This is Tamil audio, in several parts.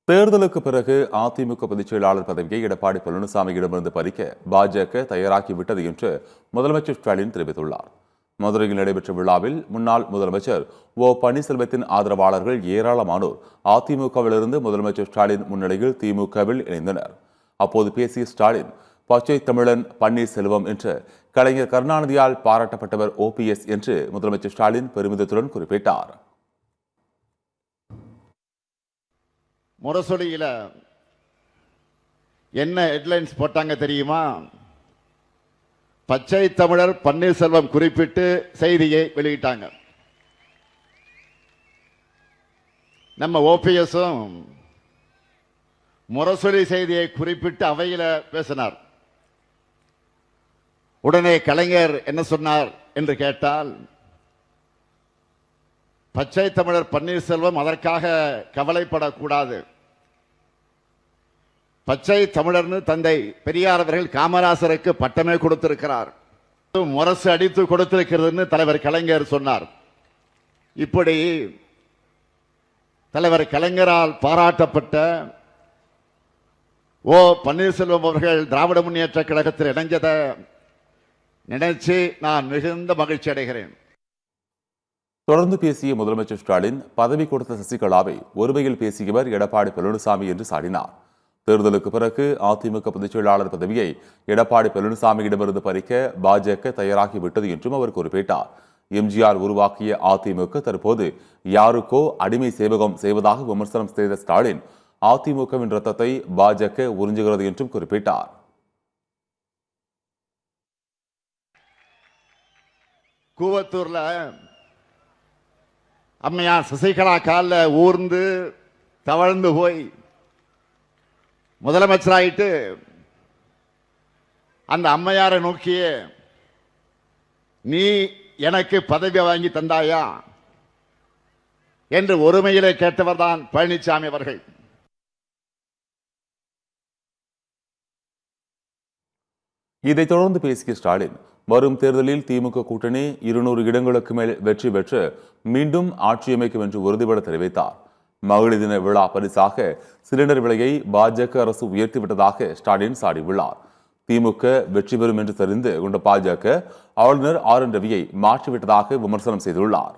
தேர்தலுக்கு பிறகு அதிமுக பொதுச் செயலாளர் பதவியை எடப்பாடி பழனிசாமியிடமிருந்து பறிக்க பாஜக தயாராகிவிட்டது என்று முதலமைச்சர் ஸ்டாலின் தெரிவித்துள்ளார். மதுரையில் நடைபெற்ற விழாவில் முன்னாள் முதலமைச்சர் ஓ பன்னீர்செல்வத்தின் ஆதரவாளர்கள் ஏராளமானோர் அதிமுகவிலிருந்து முதலமைச்சர் ஸ்டாலின் முன்னிலையில் திமுகவில் இணைந்தனர். அப்போது பேசிய ஸ்டாலின், பச்சை தமிழன் பன்னீர்செல்வம் என்று கலைஞர் கருணாநிதியால் பாராட்டப்பட்டவர் OPS என்று முதலமைச்சர் ஸ்டாலின் பெருமிதத்துடன் குறிப்பிட்டார். முரசொலியில என்ன ஹெட்லைன்ஸ் போட்டாங்க தெரியுமா? பச்சை தமிழர் பன்னீர்செல்வம் குறிப்பிட்டு செய்தியை வெளியிட்டாங்க. நம்ம OPSம் முரசொலி செய்தியை குறிப்பிட்டு அவையில பேசினார். உடனே கலைஞர் என்ன சொன்னார் என்று கேட்டால், பச்சை தமிழர் பன்னீர்செல்வம் அதற்காக கவலைப்படக்கூடாது. பச்சை தமிழர்னு தந்தை பெரியார் அவர்கள் காமராசருக்கு பட்டமே கொடுத்திருக்கிறார், முரசு அடித்து கொடுத்திருக்கிறதுன்னு தலைவர் கலைஞர் சொன்னார். இப்படி தலைவர் கலைஞரால் பாராட்டப்பட்ட ஓ பன்னீர்செல்வம் அவர்கள் திராவிட முன்னேற்ற கழகத்தில் இணைஞ்சதை நினைச்சு நான் மிகுந்த மகிழ்ச்சி அடைகிறேன். தொடர்ந்து பேசிய முதலமைச்சர் ஸ்டாலின், பதவி கொடுத்த சசிகலாவை ஒருமையில் பேசியவர் எடப்பாடி பழனிசாமி என்று சாடினார். தேர்தலுக்கு பிறகு அதிமுக பொதுச் செயலாளர் பதவியை எடப்பாடி பழனிசாமியிடமிருந்து பறிக்க பாஜக தயாராகிவிட்டது என்றும் அவர் குறிப்பிட்டார். எம்ஜிஆர் உருவாக்கிய அதிமுக தற்போது யாருக்கோ அடிமை சேவகம் செய்வதாக விமர்சனம் செய்த ஸ்டாலின், அதிமுகவின் ரத்தத்தை பாஜக உறிஞ்சுகிறது என்றும் குறிப்பிட்டார். கூவத்தூர்ல அம்மையார் சசிகலா காலில் ஊர்ந்து தவழ்ந்து போய் முதலமைச்சராயிட்டு அந்த அம்மையாரை நோக்கிய, நீ எனக்கு பதவி வாங்கி தந்தாயா என்று ஒருமையிலே கேட்டவர் தான் பழனிசாமி அவர்கள். இதைத் தொடர்ந்து பேசிய ஸ்டாலின், வரும் தேர்தலில் திமுக கூட்டணி 200 இடங்களுக்கு மேல் வெற்றி பெற்று மீண்டும் ஆட்சியமைக்கும் என்று உறுதிபட தெரிவித்தார். மகளிர் தின விழா பரிசாக சிலிண்டர் விலையை பாஜக அரசு உயர்த்திவிட்டதாக ஸ்டாலின் சாடியுள்ளார். திமுக வெற்றி பெறும் என்று தெரிந்து கொண்ட பாஜக ஆளுநர் RN ரவியை மாற்றிவிட்டதாக விமர்சனம் செய்துள்ளார்.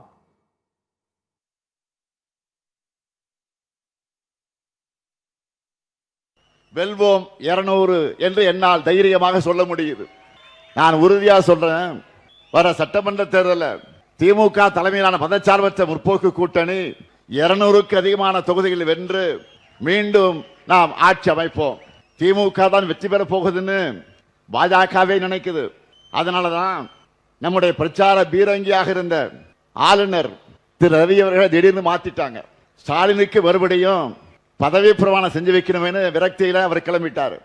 வெல்வோம் 200 என்று என்னால் தைரியமாக சொல்ல முடியுது. நான் உறுதியா சொல்றேன், வர சட்டமன்ற தேர்தலில் திமுக தலைமையிலான மதச்சார்பற்ற முற்போக்கு கூட்டணி 200க்கு அதிகமான தொகுதிகளில் வென்று மீண்டும் நாம் ஆட்சி அமைப்போம். திமுக தான் வெற்றி பெற போகுதுன்னு பாஜகவே நினைக்குது. அதனாலதான் நம்முடைய பிரச்சார பீரங்கியாக இருந்த ஆளுநர் திரு ரவி அவர்களை திடீர்னு மாத்திட்டாங்க. ஸ்டாலினுக்கு மறுபடியும் பதவி பிரமாணம் செஞ்சு வைக்கணும்னு விரக்தியில அவர் கிளம்பிட்டார்.